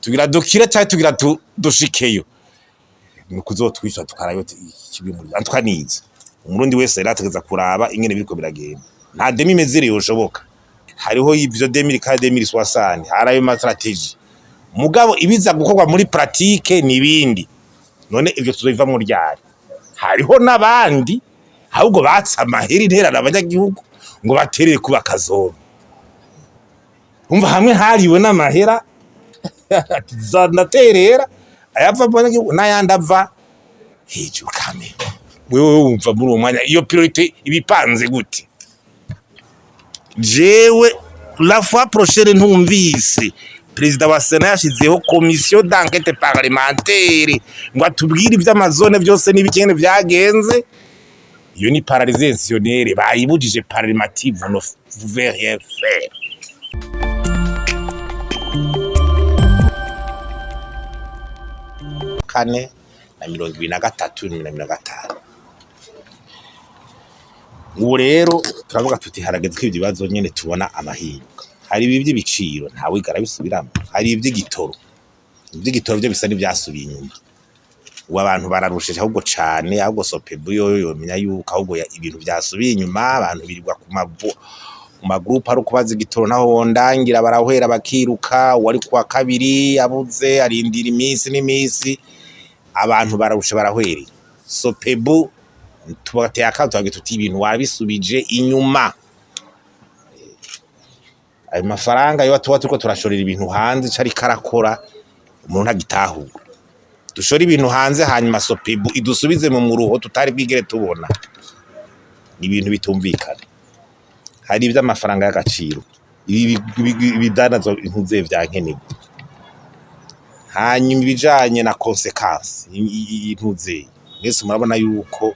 tugira dukira cyane tugira dushikeyo nukuzotwisha tukarayo kibi muri antwanize umurundi wese yarategeza kuraba ingene biriko biragenda nta demi mezire yoshoboka hariho ivyo 2060 harayo ma strategy mugabo ibiza gukorwa muri pratique nibindi none ivyo tuzoiva mu ryari hariho nabandi ahubwo batsa amaheri nterana abanyagihugu ngo baterere kuba kazoba umva hamwe hariwe n'amahera zanaterera ayava abanyagihugu nayandava hejuru kame wewe wumva muri uwo mwanya iyo priorité ibipanze gute jewe la fois prochaine ntumvise Perezida wa Sena yashizeho commission d'enquête parlementaire ngo atubwire ivy'amazone byose n'ibikene vyagenze iyo ni paralysationnelle bayibujije parlementative no pouvait rien faire kane na 2023 ubu rero turavuga tuti harageze ko ibibazo nyene tubona amahinduka hari ibi by'ibiciro ntawe igara bisubiramo hari iby'igitoro byo bisa n'ibyasubiye inyuma ubu abantu bararushije ahubwo cane ahubwo Sopebu yo menya yuko ahubwo ibintu byasubiye inyuma abantu birirwa ku magroup ari kubaza igitoro naho wondangira barahwera bakiruka wari kwa kabiri abuze arindira iminsi n'imisi abantu bararusha barahwerera Sopebu tubateye akato tuti ibintu warabisubije inyuma ayo mafaranga yo tuba turiko turashorera ibintu hanze cari karakora umuntu agitahuye dushora ibintu hanze hanyuma Sopebu idusubize mu muruho tutari bwigere tubona ni ibintu bitumvikana hari ivy'amafaranga y'agaciro ibidanazo intuze vyankenerwa hanyuma ibijanye na consequence intuze mwese murabona yuko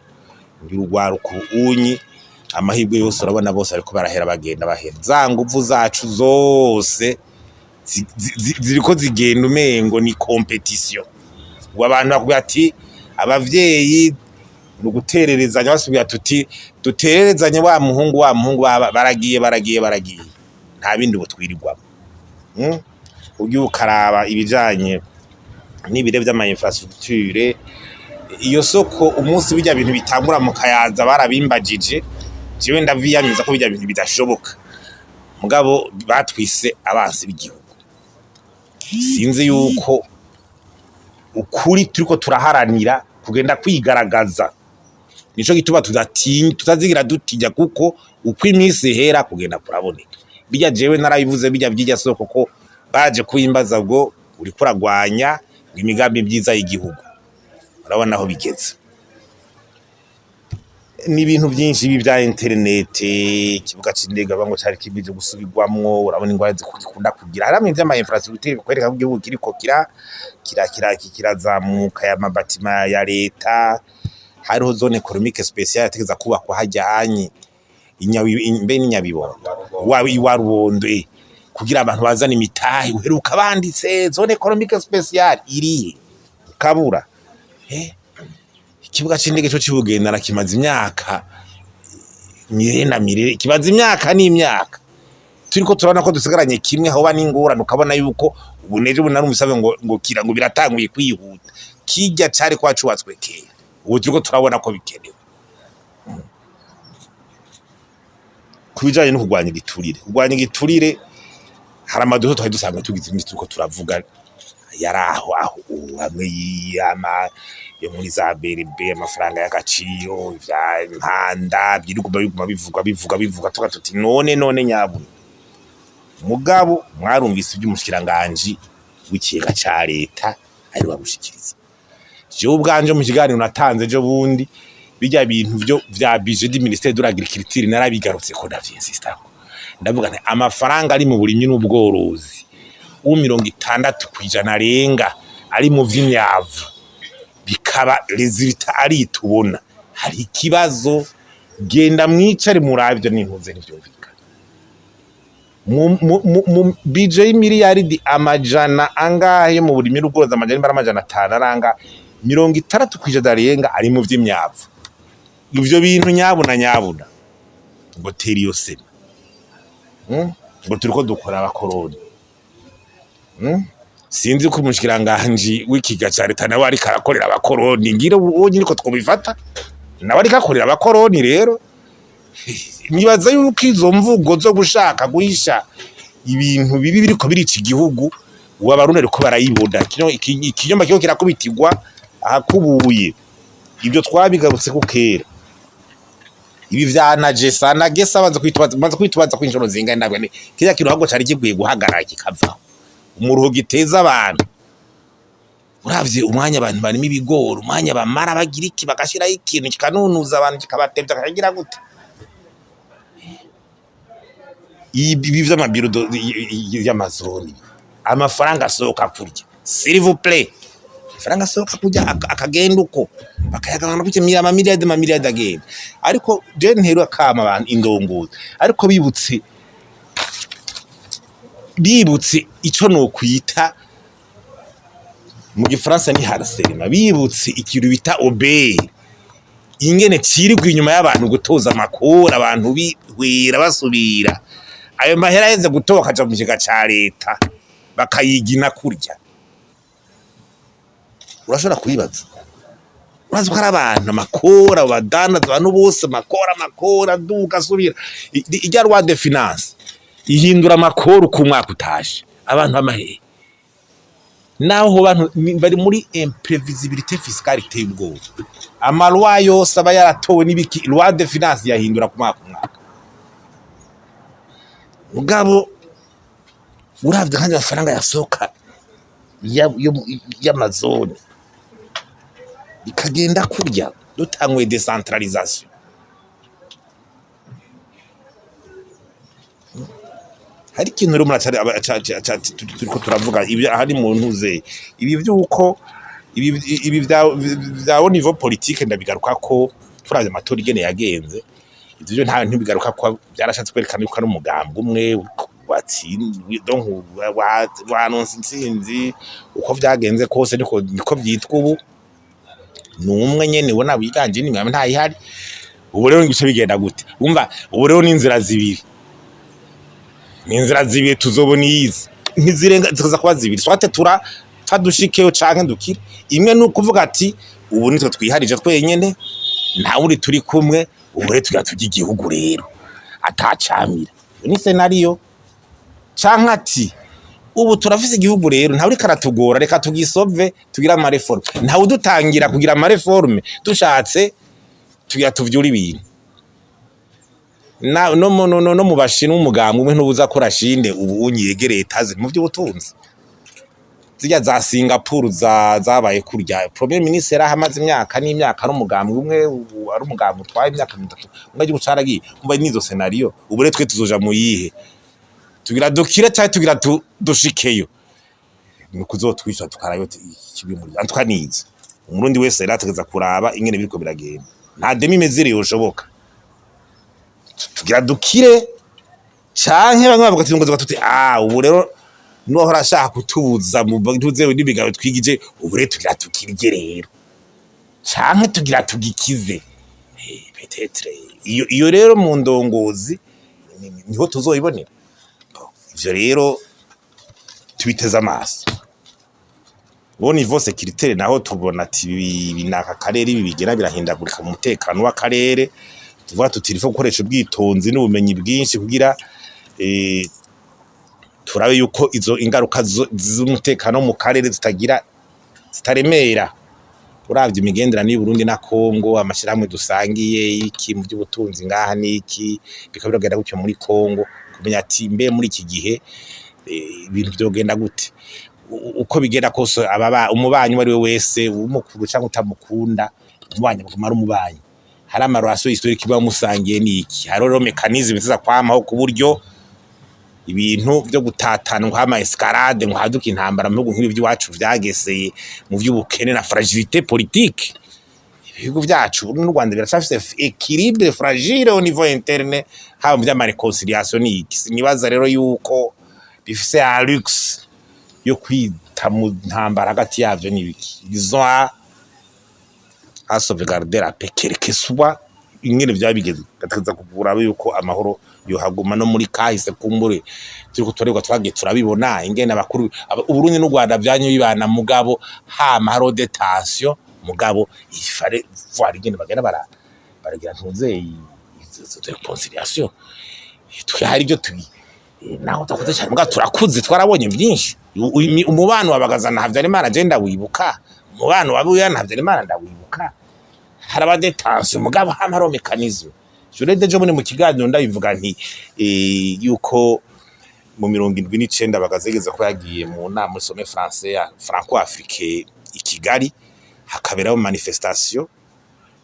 ngirugwaruko unyi amahirwe yose urabona bose ariko barahera bagenda bahera za nguvu zacu zose ziriko zigenda umengo ni competition abantu bakubwira ati abavyeyi nugutererezanya basubira tuti dutererezanye wa muhungu baragiye nta bindi butwirirwamo ugiye ukaraba ibijanye n'ibire vy'ama infrastructure iyo soko umunsi bijya bintu bitangura mu Kayanza barabimbagije jewe ndaviyamiza ko bijya bintu bidashoboka mugabo batwise abansi b'igihugu sinzi yuko ukuri turiko turaharanira kugenda kwigaragaza nico gituba tutazigira dutijya kuko uko iminsi hera kugenda kuraboneka bijya jewe narabivuze bijya byijya soko ko baje kwimbaza bwo uri kuragwanya imigambi byiza y'igihugu urabona aho bigeze ni ibintu byinshi bya internet kibuga c'indege abango cyari kibije gusubirwamwo urabona ingwara zikunda kugira haramwe by'ama infrastructure bikwereka ko igihugu kiriko kirazamuka ya mabatima ya leta hariho zone économique spéciale yategeza kubakwa hajyanye inyabibondo warubondo kugira abantu bazana imitahe uheruka banditse zone économique spéciale iriye kabura ikibuga c'indege cyo cibugenda kimaze imyaka mirere kimaze imyaka n'imyaka turiko turabona ko dusigaranye kimwe aho bani ngorane ukabona yuko ubuneje bunari umusabe ngo kira ngo biratanguye kwihuta kijya cari kwacubatswe kera ubu turiko turabona ko bikenewe kubijanye no kugwanya igiturire hari amaduho twari dusanga tugize imisi turiko turavuga yaraho hamwe yama yo muri za BRB amafaranga y'agaciro vya impanda byiruguma bivuga tukatuti none nyabuna mugabo mwarumvise iby'umushikiranganje w'ikiyega ca leta ari wabushikiriza je ubwanje mu kiganiro natanze je bundi bijya bintu byo vya budget du ministère de l'agriculture narabigarutse ko ndavy'insista ndavuga nti amafaranga ari mu burimyi n'ubworozi u60% arenga ari mu vy'imyavu bikaba resultat ari tubona hari ikibazo genda mwicare muravyo n'intuze n'ivyumvika mu budget miliyaridi amajana angahe mu burimyi n'ubworozi amajana 5 aranga 60% arenga ari mu vy'imyavu ivyo bintu nyabuna ngo teri yose ngo turiko dukora abakoroni sinzi ko umushikiranganje w'ikiga ca leta nawe ariko arakorera abakoroni ngira uwo nyine ko twobifata nawe ariko akorera abakoroni rero nibaza yuko izo mvugo zo gushaka guhisha ibintu bibi biriko birica igihugu wabarundi ariko barayibona ikinyoma cyo kirakubitirwa ahakubuye ibyo twabigarutse ku kera ibi vyanagesa nagesa banza kwitubaza kwinjoro zingana nabwo kiriya kintu ahubwo cari kiguye guhagarara kikavaho umuruho giteza abantu uravye umwanya abantu barimo ibigoro umwanya bamara bagira iki bagashiraho ikintu kikanunuza abantu kikabatevya kagira gute ibi vy'amabiro y'amazoni amafaranga asohoka kurya s'il vous plaît amafaranga asohoka kurya akagenda uko bakayagabana kuke miliyardi agenda ariko je ntero akama abantu indongozi ariko bibutse ico no kwita mu gifaransa ni harcèlement bibutse ikintu bita obey ingene cirigwa inyuma y'abantu gutoza amakora abantu bihwera basubira ayo mahera yeze gutoka aja mu kiga ca leta bakayigina kurya urashobora kubibaza urazi ko ari abantu amakora badana abantu bose makora duka subira ijya rwa de finance ihindura amakora ku mwaka utashe abantu bamahe naho bantu bari muri imprevisibilité fiscale iteye ubwoba amalwa yose aba yaratowe n'ibiki rwa de finance yahindura ku mwaka mugabo uravye kandi amafaranga yasohoka y'amazone bikagenda kurya dutangwe decentralisation hari ikintu rero turiko turavuga ibi hari mu ntuze ibi vyuko ibi vya niveau politique ndabigaruka ko turavye amatora igene yagenze ivyo nta ntibigaruka ko byarashatse kwerekana yuko ari umugambo umwe watsinzwe donc wanonse intsinzi uko vyagenze kose niko vyitwa ubu numwe nyene ubona biganje ni mwame ntayihari ubu rero ngice bigenda gute umva ubu rero ni inzira zibiri tuzobona izi ntizirenga zikaza kuba zibiri swate fadushikeyo canke dukire imwe nukuvuga ati ubu nitwe twiharije twenyene nta uri turi kumwe ubu rero tugira tujya igihugu rero atacamira ni scenario canke ati ubu turafise igihugu rero nta uri karatugora reka tugisove tugira ama reforme nta udutangira kugira ama reforme dushatse tugira tuvyura ibintu no mu bashinu umugambwe umwe ntubuza ko rashinde ubu unyegereye taze mu by'ubutunzi zijya za Singapore zabaye kurya premier ministre ahamaze imyaka n'imyaka ari umugambwe umwe ari umugambwe twaye imyaka 3 umwe gucaragiye umva nizo scenario ubu rero twe tuzoja mu yihe tugira dukire cyane tugira dushikeyo kuzotwisha tukarayo kibi muri antwanize umurundi wese yarategeza kuraba ingene biriko biragenda nta demi mezire yoshoboka tugira dukire canke bamwe bavuga ati ngo tuti ubu rero no horashaka kutubuza mu ntuzewe n'ibigabo twigije ubu rero tugira tukirye rero canke tugira tugikize peut-être iyo rero mu ndongozi niho tuzoyibonera ivyo rero tubiteze amaso bo niveau sécurité naho tubona ati binaka karere ibi bigera birahindagurika mu mutekano w'akarere tuvuga tutirifo gukoresha ubwitonzi n'ubumenyi bwinshi kugira turabe yuko izo ingaruka z'umutekano mu karere zitaremera uravye imigenderanire y'u Burundi na Kongo amashirahamwe dusangiye iki mu by'ubutunzi ngaha niki bikabiragenda gutyo muri Kongo kumenya ati mbe muri iki gihe ibintu byogenda gute uko bigenda kose umubanyi wari we wese umukuru cyangwa utamukunda umubanyi bagumara umubanyi hari amarwaso historique bamusangiye niki hari rero mechanisme ziza kwamaho ku buryo ibintu byo gutatana ngo hama escalade ngo haduka intambara mu nk'ibi by'iwacu vyageseye mu by'ubukene na fragilité politique ibihugu byacu n'u Rwanda birashafise équilibre fragile au niveau interne haba mu by'ama réconciliation nibaza rero yuko bifise a luxe yo kwita mu ntambara hagati yavyo n'ibiki ils ont à sauvegarder la paix quelque soit ingene byabigeze gatakaza kugura yuko amahoro yohaguma no muri kahise kumbure turiko turerwa twagiye turabibona ingene abakuru Uburundi n'u Rwanda byanyu bibana mugabo hama haro de tension mugabo ifare voir ingene bagenda baragira ntuzeyi de conciliation twihari byo tubi naho takoze cyane mugabo turakuze twarabonye byinshi umubano wabagazana Havyarimana agenda wibuka umubano wabuya Havyarimana ndawibuka haraba de tension mugabo hama haro mechanisme Jurede jo muri mu kiganiro ndabivuga nti yuko mu 79 bagazegeza ko yagiye mu nama sommet français ya franco-africain i Kigali hakaberaho manifestation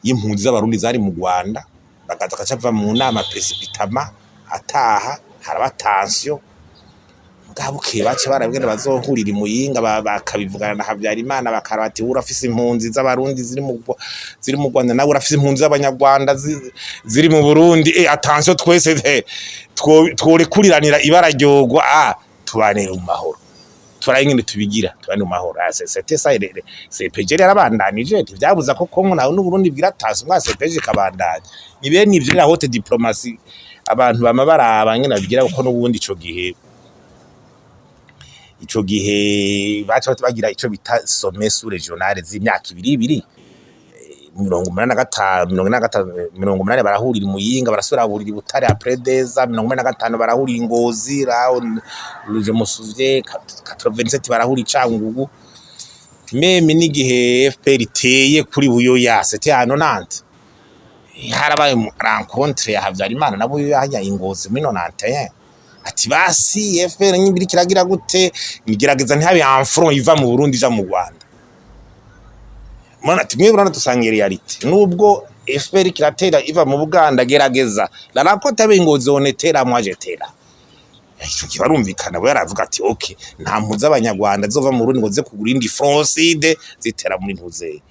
y'impunzi z'abarundi zari mu Rwanda bagaza kacava mu nama precipitamment ataha haraba tension mugabo kebace barabwira bazohurira imuyinga bakabivugana na Havyarimana bakarabati urafise impunzi z'abarundi ziri mu Rwanda nawe urafise impunzi z'abanyarwanda ziri mu Burundi attention twese twore kuriranira ibarajyogwa tubane mu mahoro turayingene tubigira tubane mu mahoro c'était ça CPG yarabandanije tivyabuza ko Kongo nawe n'u Burundi bwira tasi mwa CPG kabandanye nibe nivyo la haute diplomatie abantu bama barabangena bigira ko n'ubundi ico gihe bacha bagira ico bita sommet sous régionale z'imyaka 2 85 barahurira imuyinga barasubira burira Butare après des ans 85 barahurira Ngozi raho je me souviens 87 barahurira Cangugu meme n'igihe FPR iteye kuri Buyoya c'était à 90 harabaye rencontre ya Havyarimana nabo yahanya Ingozi muri 91 ati basi FPR nyimbiri kiragira gute nigerageza ntihabe enfront iva mu Burundi ja mu Rwanda mana timwe burana tusangiye reality nubwo FPR kiratera iva mu Buganda gerageza la rakota bengozi onetera mwajetera icyo kibarumvikana bo yaravuga ati okay nta mpuza abanyarwanda zova mu Burundi ngo ze kugura indi froncide zitera muri ntuze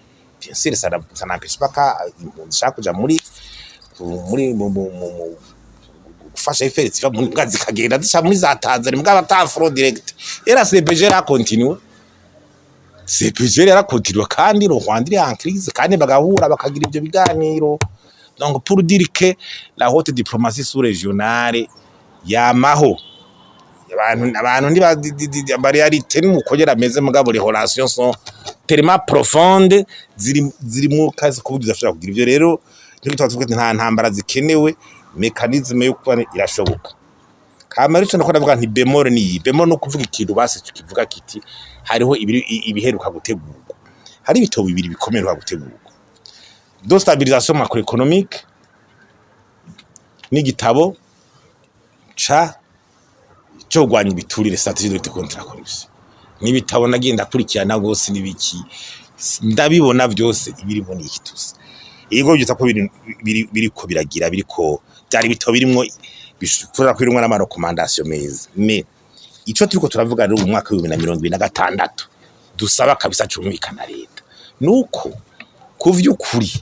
bien sûr ça n'empêche pas impunzi shaka kuja muri gufasha FPR ziva mu ngazi kagenda zica muri za Tanzania mugaba ta front direct era CPG ra continue CPG ra continue kandi ro Rwanda en crise kandi bagahura bakagira ibyo biganiro donc pour dire que la haute diplomatie sous régionale yamaho abantu ndi ba realite n'umukogera meze mugabo les relations sont tellement profondes ziri mu kazi kubugiza ashobora kugira ibyo rero niko tuvuga nta ntambara zikenewe mechanisme yo kuba irashoboka kamari cyo ndavuga nti bemore ni bemore no kuvuga ikintu base kivuga kiti hariho ibiheruka gutegurwa hari ibitabo bibiri bikomerwa gutegurwa do stabilisation macroéconomique n'igitabo cyo gwanya ibiturire stratégie de lutte contre la corruption n'ibitabo nagenda kurikirana gose nibiki ndabibona byose ibirimo n'ikitusi yego byita ko biriko biragira biriko byari bitabo birimo bishobora kwirimwa n'ama recommandation meza mais ico turiko turavuga rero mu mwaka wa 2026 dusaba kabisa cumvikana leta nuko kuvyukuri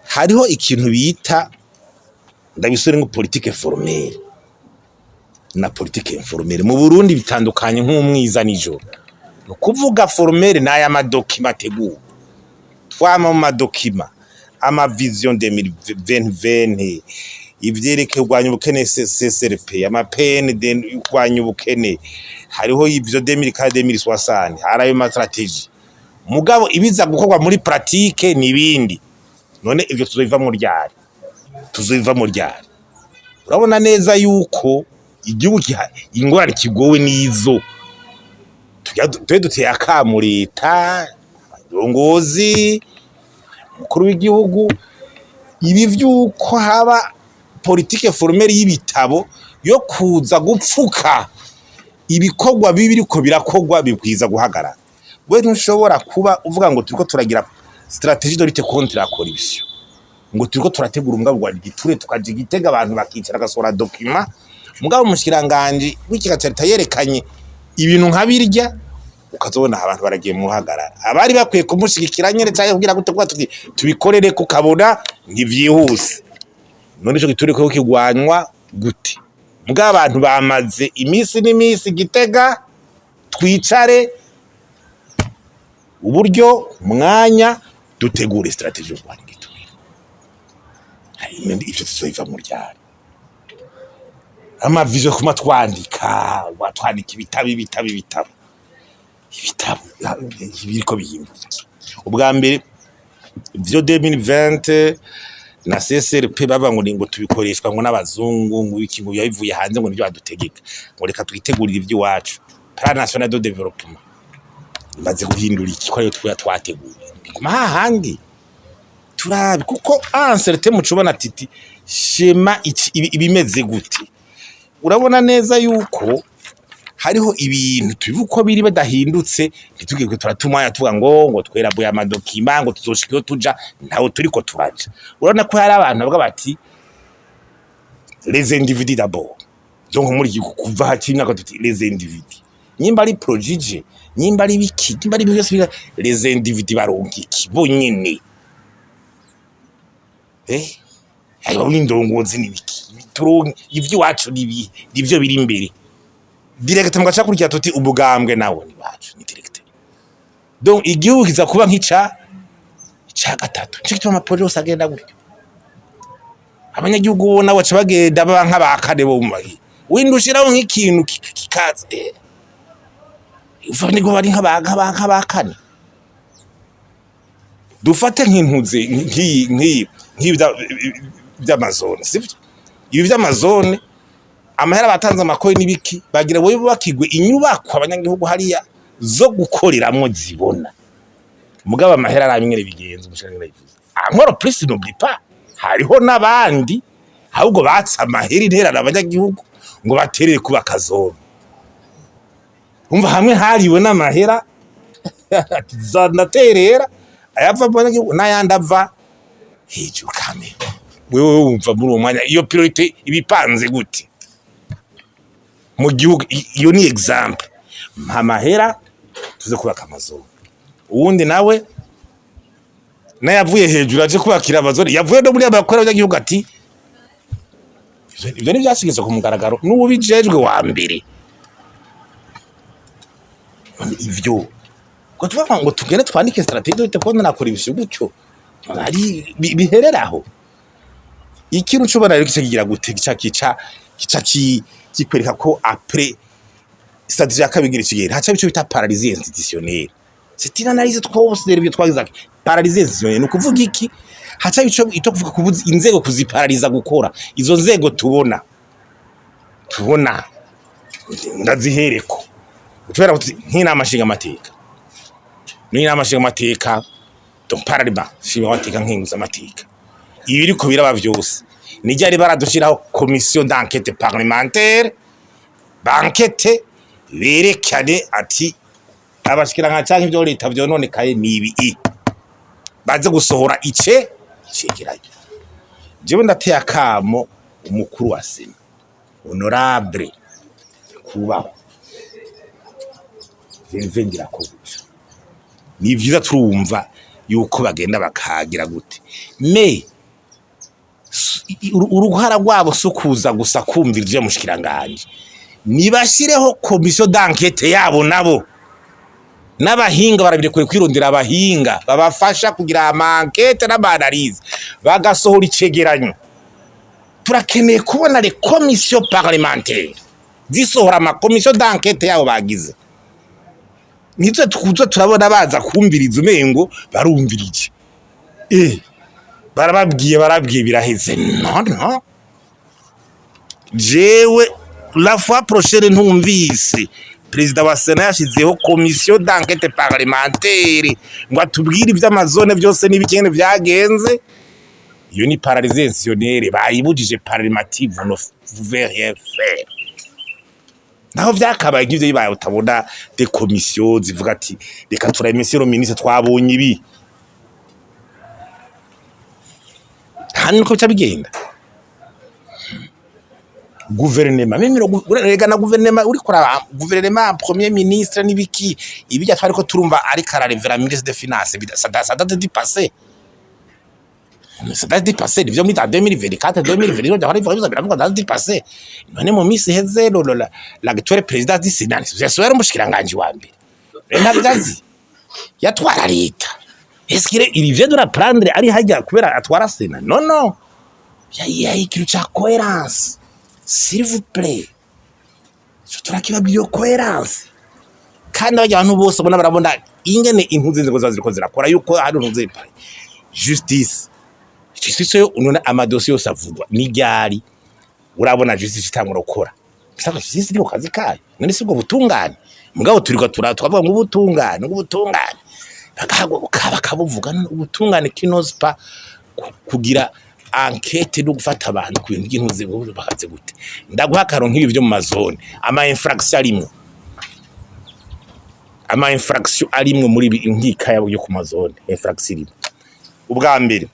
hariho ikintu bita ndabisore ngo politique formelle na politique informelle mu Burundi bitandukanye nk'umwiza nijoro no kuvuga formelle na ya madokima teguwe twama mu madokima ama vision 2020 ivyereke urwanya ubukene CCRP ama PN urwanya ubukene hariho ivyo 2060 harayo ma strategy mugabo ibiza gukorwa muri pratique nibindi none ivyo tuzoiva mu ryari urabona neza yuko igihugu ingorane kigowe nizo duteye akamu leta abarongozi mukuru w'igihugu ibi vyuko haba politique formelle y'ibitabo yo kuza gupfuka ibikorwa bibiriko birakogwa bikwiza guhagarara we ntushobora kuba uvuga ngo turiko turagira stratégie de lutte contre la corruption ngo turiko turategura umugabo wa giture tukaje gitega abantu bakicara gasora document mugabo mushikiranganje w'ikigacarita yerekanye ibintu nkabirya ukazobona abantu baragiye mu hagarara abari bakwiye kumushigikira nyene cyane kugira gutegwa tubikorere ko kabona ntivyihuse none ico giture ko kigwanywa gute mugabo abantu bamaze imisi n'imisi gitega twicare uburyo mwanya dutegura strategie yo kwandika ivyo tuzoiva mu ryari amavizo kuma twandika ibitabo biriko bihinduka ubwa mbere vyo 2020 na CSRP baba ngo tubikoreshwa ngo n'abazungu ngo iki ngo yabivuye hanze ngo nibyo badutegeka ngo reka twitegurire ivy'iwacu plan national de développement baze guhindura iki kwa yo twateguye kuma hahandi turabi kuko ancertain mucubona titi shema ibimeze gute urabona neza yuko hariho ibintu tubivuko biri badahindutse ntitugirwe turatumaya tuvuga ngo twerabuye amadokima ngo tuzoshikiro tuja ntawo turiko turaja urabona ko hari abantu bavuga bati les individus d'abord donc muri kuva hakimya ko tuti les individus nyimba ari projije nyimba ari biki nyimba ari byose les individus baronki kibonyene ayo n'indongozi nibiki turonke ivyo wacu nivyo biri imbere direct mugaca kurya tuti ubugambwe nawo ni bacu ni direct donc igihugu kiza kuba nk'ica gatatu cyo kituma police agenda gutyo abanyagihugu bona waca bagenda baba nk'abakane bo mumahi windushiraho nk'ikintu kikaze ufane go bari nk'abakane dufate nk'intuze by'amazone sivyo ibi by'amazone amahera batanze amakori nibiki bagira boye bakigwe inyubako abanyagihugu hariya zo gukoreramwo zibona mugaba amahera aramwere bigenze umushaka yivuze ankoro plus n'oublie pas hariho nabandi ahubwo batsa amahera intera abanyagihugu ngo baterere kuba kazone umva hamwe hariwe n'amahera zanaterera ayava abanyagihugu nayandava hejuru kame wewe wumva muri umwanya iyo priority ibipanze gute mu gihugu iyo ni example amahera tuze kubaka amazu uwundi nawe nayavuye hejuru aje kubakira abazori yavuye no muri abakora by'igihugu ati ivyo ni byashigeze ku mugaragaro n'ubu bijejwe wa mbere ivyo ko tuvuga ngo tugene twandike strategie dute ko nakora ibisho gutyo ari bihereraho ikintu cubona rero kigira gute kica kikwereka ko après strategie akabigira ikigera haca bico bita paralysie institutionnelle c'est une analyse twose rero twagize paralysie institutionnelle nukuvuga iki haca bico ito kuvuga kubuza inzego kuziparaliza gukora izo nzego tubona ndazihereko utwera kuti nk'inama nshinga amateka n'inama nshinga amateka donc parlement nshinga amateka nk'inguza amateka ibi biriko biraba vyose nijari baradushiraho commission d'enquête parlementaire banquete berekane ati abashikiranga canke ivyo leta vyononekaye nibi baze gusohora icegeranyo jewe ndateye akamo umukuru wa Sena honorable kubaho vengira ko guca ni vyiza turumva yuko bagenda bakagira gute me uruhara rwabo sukuza gusa kumvira ivyo mushikiranganje nibashireho commission d'enquête yabo nabo n'abahinga barabire kure kwirondera abahinga babafasha kugira ama-enquête n'ama-analyse bagasohora icegeranyo turakeneye kubona les commissions parlementaires zisohora ama commission d'enquête yabo bagize nitwe tukuzo turabona baza kumviriza umengo barumvirije barababwiye biraheze no jewe la fois prochaine ntumvise président wa Sena yashizeho commission d'enquête parlementaire ngo atubwire ivy'amazone byose n'ibikene vyagenze iyo ni paralysie institutionnelle bayibujije parlementative no rien faire naho vyakabaye ngivyo yibaye utabona de commission zivuga ati reka turayimesero ministre twabonye ibi hano ko cyabigenda gouvernement memero rega na gouvernement uri kora gouvernement premier ministre nibiki ibijya twari ko turumva ari kararevera ministre des finances ça date du passé nivyo muri 2024 2020 ndahari biravuga date du passé none mu misi heze l'actuel président du Sénat c'est umushikiranganje wa mbere ntabyazi yatwara leta est-ce qu'il vient de la prendre ari hajya kubera atwara Sena non ya ikintu cha coherence s'il vous plaît turakibabwiye coherence kandi abantu bose bona barabona ingene impunzi ziko zaziriko zirakora yuko hari untuze justice yo unona amadosiye yose avugwa n'iryari urabona justice itangura gukora bisaka justice iri kazi kayo none sibwo butungane mugabo turiko twavuga ngo ubutungane bakabuvuga ubutungane kinospa kugira enquête no gufata abantu ku bintu by'intuze bakaze gute ndaguha karo nk'ibi byo mu mazone ama infraction arimwe muri nkika yo ku mazone infraction irimo ubwa mbere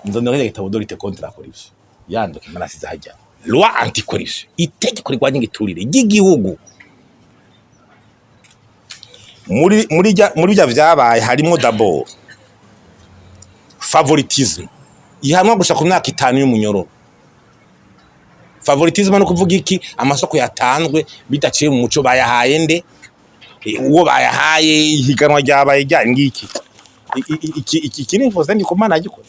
nzonera igitabo dorite contre la corruption yando manasize hajya loi anti corruption itegeko rigwanya igiturire ry'igihugu muri bya vyabaye harimo d'abord favoritisme ihamwa gusha ku myaka 5 y'umunyororo favoritisme no kuvuga iki amasoko yatanzwe bidaciye mu muco bayahaye nde uwo bayahaye higanwa ryabaye rya ngiki iki ni fosa ndi komana agikora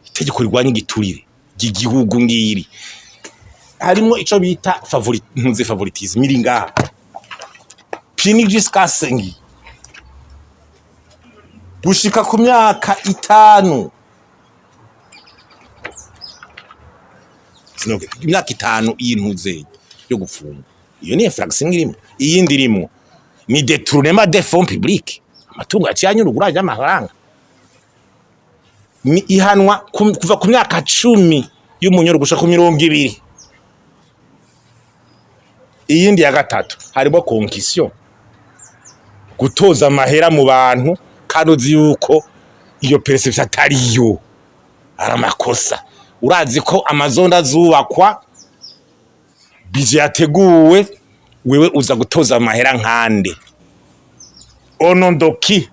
itegeko rigwanya igiturire ry'igihugu ngiri harimo ico bita favoritisme iri ngaha pini jusqu'à 5 gushika ku myaka 5 sinoke imyaka 5 y'intuze yo gufunga iyo ni infraction irimo iyindi irimo ni détournement des fonds publics amatungo aciyanye uruguraje amafaranga ni ihanwa kuva ku myaka 10 y'umunyoro gushaka ku 20 iyindi ya gatatu harimo concussion gutoza amahera mu bantu kandi uzi yuko iyo perception atariyo aramakosa urazi ko amazonda azubakwa bije yateguwe wewe uza gutoza amahera nkande onondoki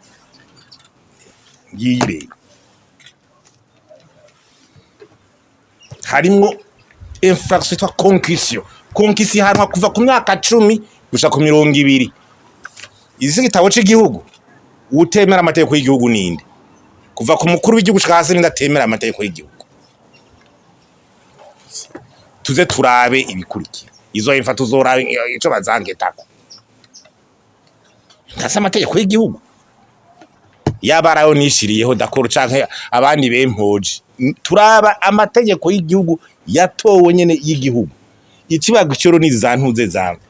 yire harimo infraction twa concussion harimo kuva ku myaka 10 gushaka ku 20 izi gitabo cy'igihugu utemera amategeko y'igihugu ninde kuva ku mukuru w'igihugu hasi n'indatemera amategeko y'igihugu tuze turabe ibikurikira izo imfa tuzorabe ico bazangetako ndasa amategeko y'igihugu yabarayo nishiriyeho dakoro canke abandi bempoje turaba amategeko y'igihugu yatowe nyene y'igihugu ikibago cyoro nizantuze zangu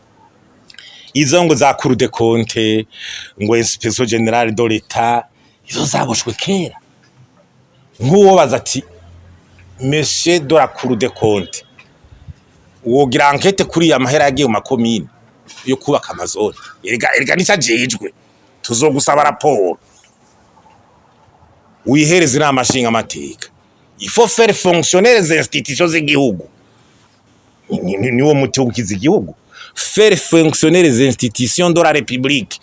izo ngo za Cour des comptes ngo Inspection Générale de l'État izo zaboshwe kera nk'uwo baza ati Monsieur de la Cour des comptes wogira enquête kuri ya mahera yagiye mu makomine yo kubaka amazone erega nicajejwe tuzogusaba raporo wihereze inama nshinga amateka il faut faire fonctionner les institutions z'igihugu niwo muti ukiza igihugu faire fonctionner les institutions de la République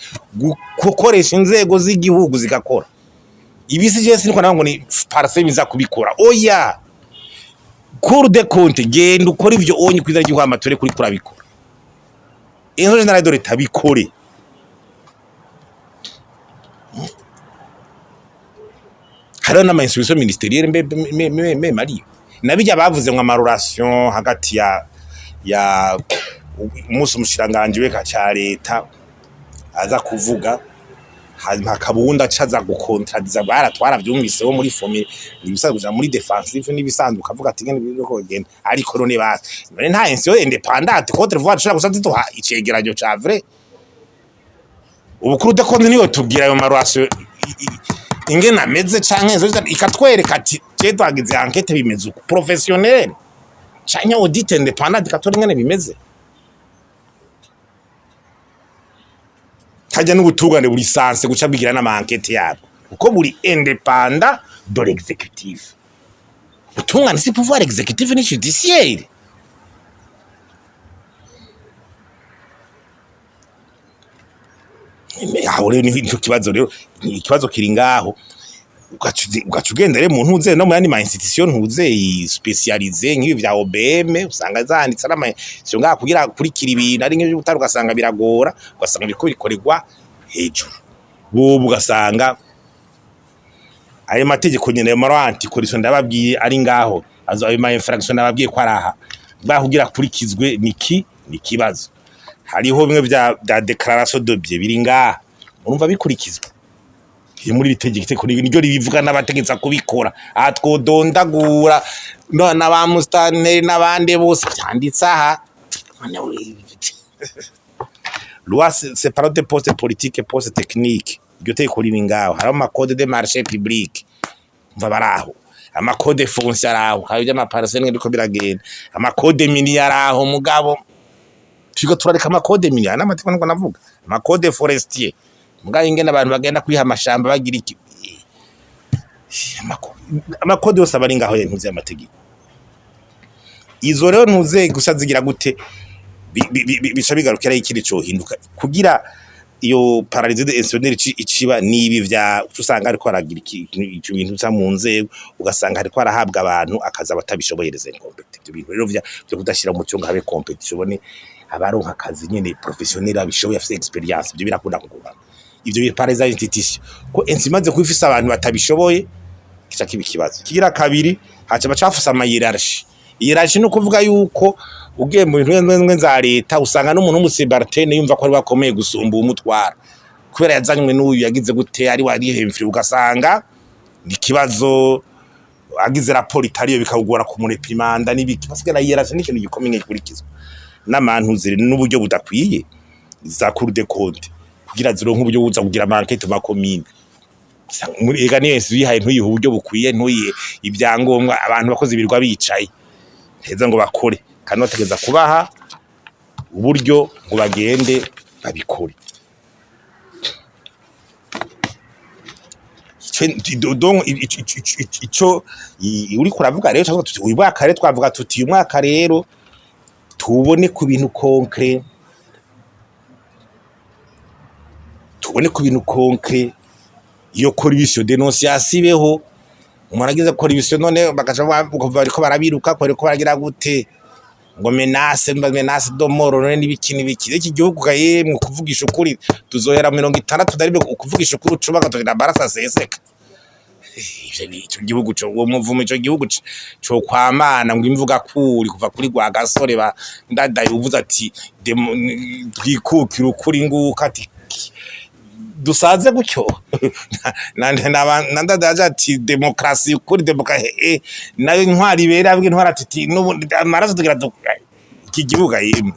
gukoresha inzego z'igihugu zigakora ibisi je siniko naho ngo ni parcelle biza kubikora oya Cour des comptes genda ukora ivyo onye kwizana igihugu amature kuri kurabikora Inspection Générale de l'État bikore hariho n'ama-institution ministérielle mbe Mali nabijya bavuze ngo amarelation hagati ya umunsi umushiranganje weka cha leta aza kuvuga hakabunda caza gukontradiza baratwara byumviseho muri famille ibisaguja muri defensive nibisanzwe ukavuga ati ngene byo kogenda ariko none basi none nta institution independante contre voir cyo gusatse tuha icegeranyo ca vrai ubukuru de konde niyo tubwira ayo marelation ingene ameze canke ikatwereka ati je twagize enquête bimeze uko professionnel canke audit independant ikatora ingene bimeze tajya n'ubutungane buri sanse guca bigira n'ama enquête yabo uko buri independant de l'exécutif ubutungane si pouvoir exécutif ni judiciaire aho rero ni kibazo rero ikibazo kiri ngaho ugacugenda rero mu ntuze no mu yandi ma institution ntuze specialize nk'ibi vya OBM usanga zanditse n'ama sio ngaha kugira kurikira ibintu ari nk'ibyo butaruka ugasanga biragora ugasanga biriko bikorerwa hejuru bo ugasanga ayo mategeko nyene ayo maranti corruption ndababwiye ari ngaho azo ayo ma infraction ndababwiye ko araha bahugira kurikizwe ni kibazo hariho bimwe bya declaration de biens biri ngaha urumva bikurikizwa muri bitegeko niryo ribivuga n'abategetsa kubikora twodondagura na ba mustaneri n'abande bose byanditse aha loi séparée de poste politique et poste technique iryo tegeko riri ngaho hari ama code de marché public mva baraho ama code foncier araho hari ama parcelles ndiko biragenda ama code minier araho mugabo twigo turareka ama code minier n'amategeko ngo navuga ama code forestier mugabo ingene abantu bagenda kwiha amashamba bagira iki amakode yose abari ngaho ntuze amategeko izo rero ntuze gusa zigira gute bica bigarukira ikindi cyo hinduka kugira iyo paralysie institutionnelle iciba nibi vya usanga ariko aragira iki bintu za mu nzego ugasanga ariko arahabwa abantu akaza batabishoboyereza incompetence ibyo bintu rero byo kudashira mu cyo ngabe competition bone abaronka akazi nyene professionnel abishoboye afite experience ibyo birakunda kugura ivyo bipareza institution ko ensimaze kwifisa abantu batabishoboye kica kibikibazo kigira kabiri haca bacafuse hierarchy no kuvuga yuko ugiye mu bintu za leta usanga n'umuntu w'umusibartene yumva ko ari bakomeye gusumba umutwara kubera yazanywe n'uyu yagize gute ari wari hemfiri ugasanga ni kibazo agize raporo itariyo bikagora ku mureprimanda n'ibiki basigara hierarchy n'ikintu gikomeye kurikizwa n'abantu zire n'uburyo budakwiye za cour de compte kugira zironka uburyo buza kugira enquête ma commune muri ega niyo yihaye ntuyihe uburyo bukwiye ntuyihe ibyangombwa abantu bakoze ibirwa bicaye heza ngo bakore kanotegeza kubaha uburyo ngo bagende babikore ico uri kuravuga rero cyangwa tuti uyu mwaka rero twavuga tuti uyu mwaka rero tubone ku bintu concret iyo corruption dénonciation ibeho umaragize corruption none bakaca bariko barabiruka ko baragira gute ngo menace do moro none n'ibiki iki gihugu kayemwe kuvugisha ukuri tuzohera 60 daribe kuvugisha ukuri ucubaga tugira barasa seseka icyo gihugu cyo uwo muvumo icyo gihugu cyo kwamana ngo imvuga kuri kuva kuri gwa gasore ba ndadaye uvuze ati twikukira ukuri nguka ati dusaze gucyo nandadaje ati demokrasi kuri demokrasi nayo intwari bera bw'intwara ati amaraso tugira iki gihugu yimwe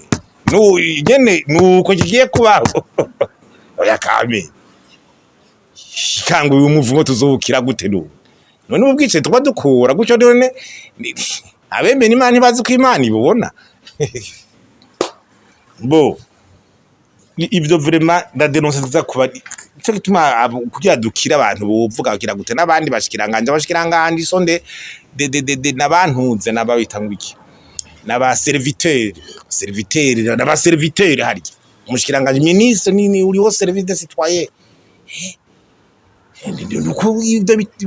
nyene nuko kigiye kubaho oya kame kangu uyu muvumo tuzobukira gute none ubwice tuba dukura gucyo none abembe n'Imana ntibazi ko Imana ibubona bo ibyo vraiment da denonce za kuba cyo gituma kugira dukira abantu bovuga bakira gute nabandi bashikiranganje sonde de nabantuze nababitanga iki naba serviteur hari umushikiranganje ministre nini uri wo service de citoyen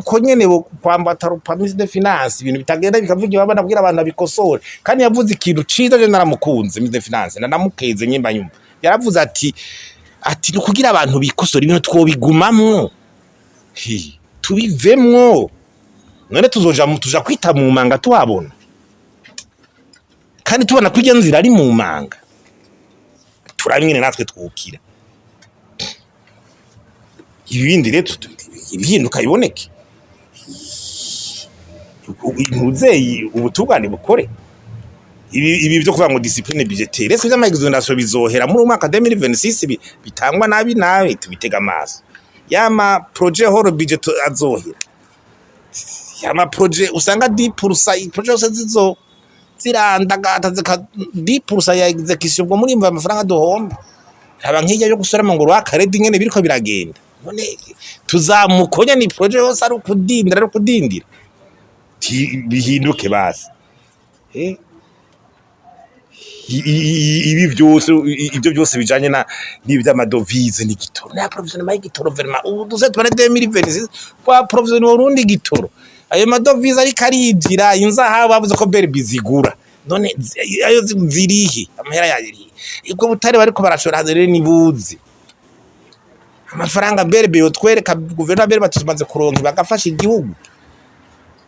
ko nyene bo kwambata rupamise de finance ibintu bitagenda bikavugira abana bwira abantu abikosore kandi yavuze ikintu ciza je naramukunze ministre de finance nanamukeze nyimba nyumba yaravuze ati kugira abantu bikosora ibintu twobigumamwo tubivemwo none tuja kwita mu manga tuhabona kandi tubona ko iryo nzira ari mu manga turabimwe natwe twukira ibindi rero ibihinduka biboneke intuzeyi ubutungane bukore ibi byo kuvuga ngo discipline budgetaire ese by'amagizondaso bizohera muri umwaka 2026 bitangwa nabi tubitega amaso yama projet horo budget azohera yama projet usanga 10% projet zose zizo zirandagata 10% ya execution bwo muri amafaranga dohomba haba nkijya yo gusora mu ngoro akaredi nyene biriko biragenda none tuzamukonya ni projet yose ari kudindira bihinduke basi ibi byose ibyo byose bijanye n'iby'amadovize n'igitoro na provisionnement y'igitoro vraiment uduze tubare 2026 kwa provisionnement Burundi gitoro ayo madovize ari karijira inzaha bavuze ko berbi zigura none ayo zirihe amahera yari ibwo butare bariko barashora rero nibuzi amafaranga berbe yo twereka guverinoma berbe batumaze kuronka bagafasha igihugu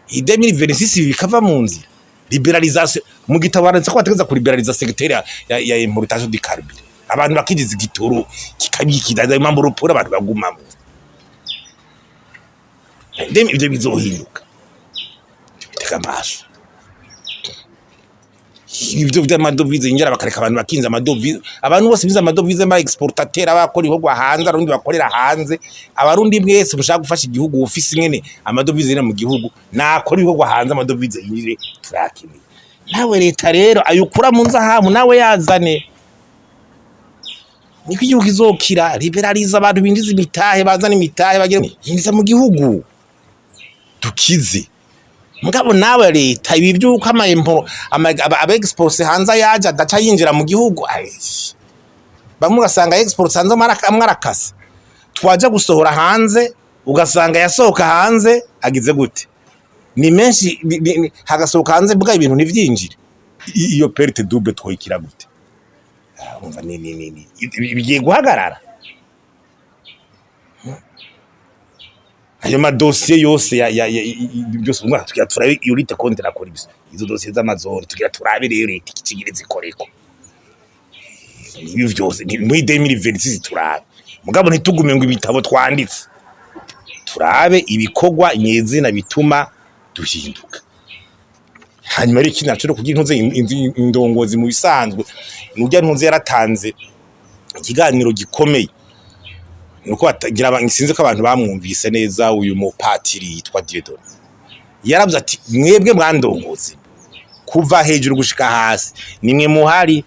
2026 bikava mu nzira liberalisation mu gitabaranze ko bategeza ku liberaliza secteur ya importation de carbone abantu bakigize igitoro kikabikidaza impamvu rupura abantu bagumamo ibyo bizohinduka biteka amaso ibyo vy'amadovize ingera bakareka abantu bakinza amadovize abantu bose biza amadovize ma exportateur abakora ibihugu hanze arundi bakorera hanze abarundi mwese mushaka gufasha igihugu ofisi nyene amadovize ina mu gihugu nakora ibihugu hanze amadovize yinjire turakini nawe leta rero ayukura mu nzahamu nawe yazane niko igihugu izokira liberaliza abantu binjiza imitahe bazana imitahe bagire yinjiza mu gihugu tukize mugabo nawe leta ibi byuko amayempo aba export hanze yaje adaca yinjira mu gihugu bamwe ugasanga export hanze amwarakasa twaje gusohora hanze ugasanga yasohoka hanze agize gute ni menshi hagasohoka hanze bwa ibintu nivyinjire iyo perte double twoyikira gute umva ni bigiye guhagarara ayo madosiye yose ya byose umwana tugira turabe urite kontra kora ibyo izo dosiye z'amazone tugira turabe rero leta ikigireze ikoreko ibi byose muri 2026 turabe mugabo ntitugume ngo ibitabo twanditse turabe ibikogwa nyezina bituma duhinduka hanyuma ari kinacho no kugira intuze indongozi mu bisanzwe n'ujya ntunze yaratanze ikiganiro gikomeye nuko atagira abangisinze ko abantu bamwumvise neza uyu mu patiri yitwa Diedon yaravuze ati mwebwe mwandongozi kuva hejuru gushika hasi nimwe muhari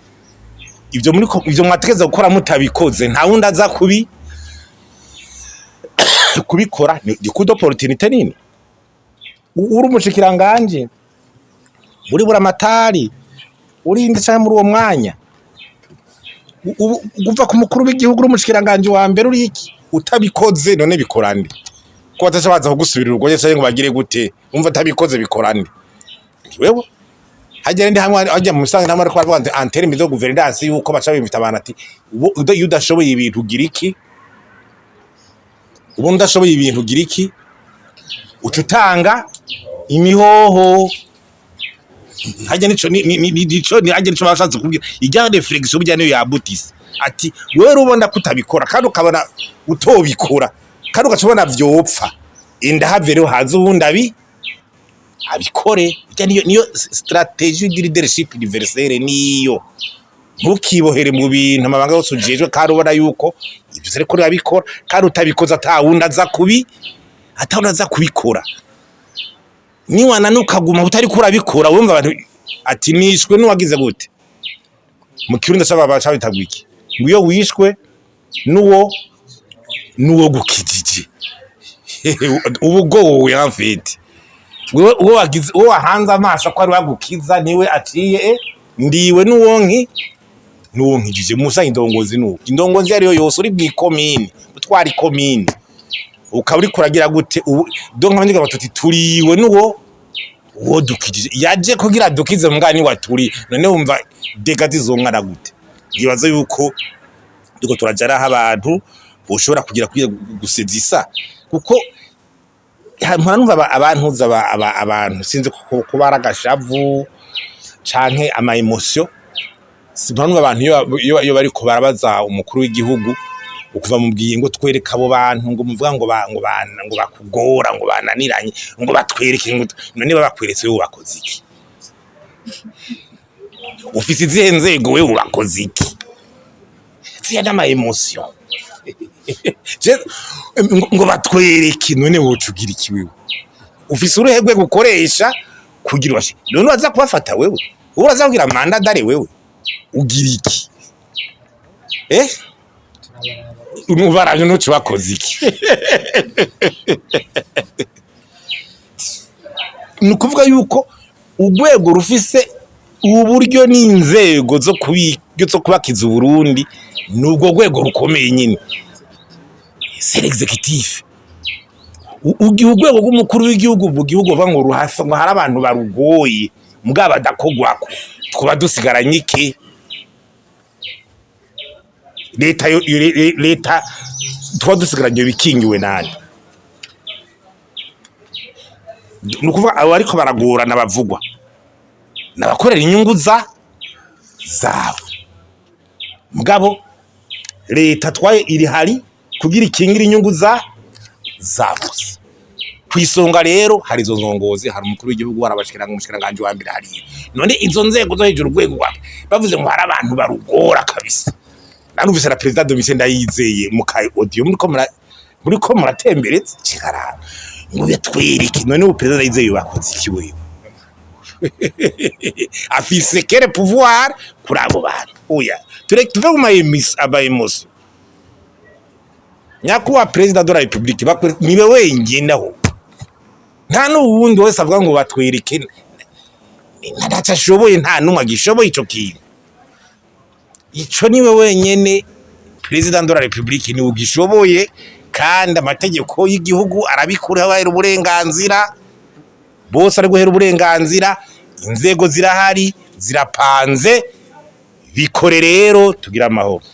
ibyo mwategeza gukora mutabikoze nta wundi aza kubikora ni kudo opportunity nini uri umushikiranganje muri buramatari uri ndetse muri uwo mwanya uva ku mukuru w'igihugu rumushikiranganje wa mbere uri iki utabikoze none bikorande ko batazabaza kugusubirira ugoye cyangwa bagire gute umva tabikoze bikorande wewe hajya ndi hamwe ajya mu misange namara kwa Rwanda anteri mizo governance yuko baca bimvita abantu ati udashoboye ibintu gira iki ubu ndashoboye ibintu gira iki ucutanga imihoho hajya ni hajya nico bashatse kubwira ijya reflexion bijya niyo yabutise ati wewe rubonda kutabikora kandi ukabona utobikora kandi ugacubona vyopfa inda havero hazo ubundi abikore niyo strategie de leadership universelle niyo ntukibohere mu bintu amabanga yose ujejwe kandi ubona yuko ibyo zere ko abikora kandi utabikoza atawunda aza kubikora niwana nukaguma utari kurabikora wumva abantu ati nishwe nuwagize gute mu kirundi cy'aba baca bitagwiki ngiyo wishwe nuwo gukijije ubugowe yamfite uwo wagize uwo hanze amaso ko ari wagukiza niwe aciye ndiwe nuwonkijije musa indongozi indongozi yari yose uri bwikomine utwari komine ukaburi kuragira gute donc abanyiga batuti turiwe uwo dukijije yaje kugira dukize mugani waturi none wumva degati zongana gute yibaza yuko duko turajara abantu ushobora kugira gusezisa kuko numva abantu sinze kubara gashavu canke ama emotion sinumva abantu iyo bari ko barabaza umukuru w'igihugu ukuva mubwiye ngo twereka abo bantu ngo muvuga ngo bakugora ngo bananiranye ngo batwereke ngo none babakweretse wewe wakoze iki ufise izihe nzego wewe wakoze iki ziya n'ama emotion ngo batwereke none wocugira iki wewe ufise uruhegwe gukoresha kugira washi none waza kubafata wewe uraza kugira manda dare wewe ugira iki umubaraje nuci bakoze iki nukuvuga yuko ugwego rufise uburyo n'inzego zo kubakiza Burundi nubwo gwego rukomeye nyine c'est l'exécutif ugwego rw'umukuru w'igihugu mu gihugu bava ngo ruhasa ngo hari abantu barugoye mugaba badakogwako tkuba dusigaranye iki leta tuba dusigaranye bikingiwe nani nukuvuga abo ariko baragorana bavugwa nabakorera inyungu zabo mugabo leta twaye iri hari kugira ikingira inyungu zabo kwisonga rero hari izo nzongozi hari umukuru w'igihugu warabashikiranga umushikiranganje wa mbere hari none izo nzego zo hejuru rwego rwawe bavuze ngo hari abantu barugora kabisa nanumvise na president Domitien Ndayizeye mukaye audio muriko muratemberetse kigarara ngo yatwereke none ubu president Ndayizeye bakoze iki wewe afise quel pouvoir kuri abo bantu oya tuve mu abayemoso nyakuwa president de la republique niwe wenyine aho nta n'uwundi wese avuga ngo batwereke ntatashoboye nta numwe agishoboye ico kintu ico niwe wenyene president de la republique niwe ugishoboye kandi amategeko y'igihugu arabikuraho bahera uburenganzira bose ari guhera uburenganzira inzego zirahari zirapanze bikore rero tugira amahoro.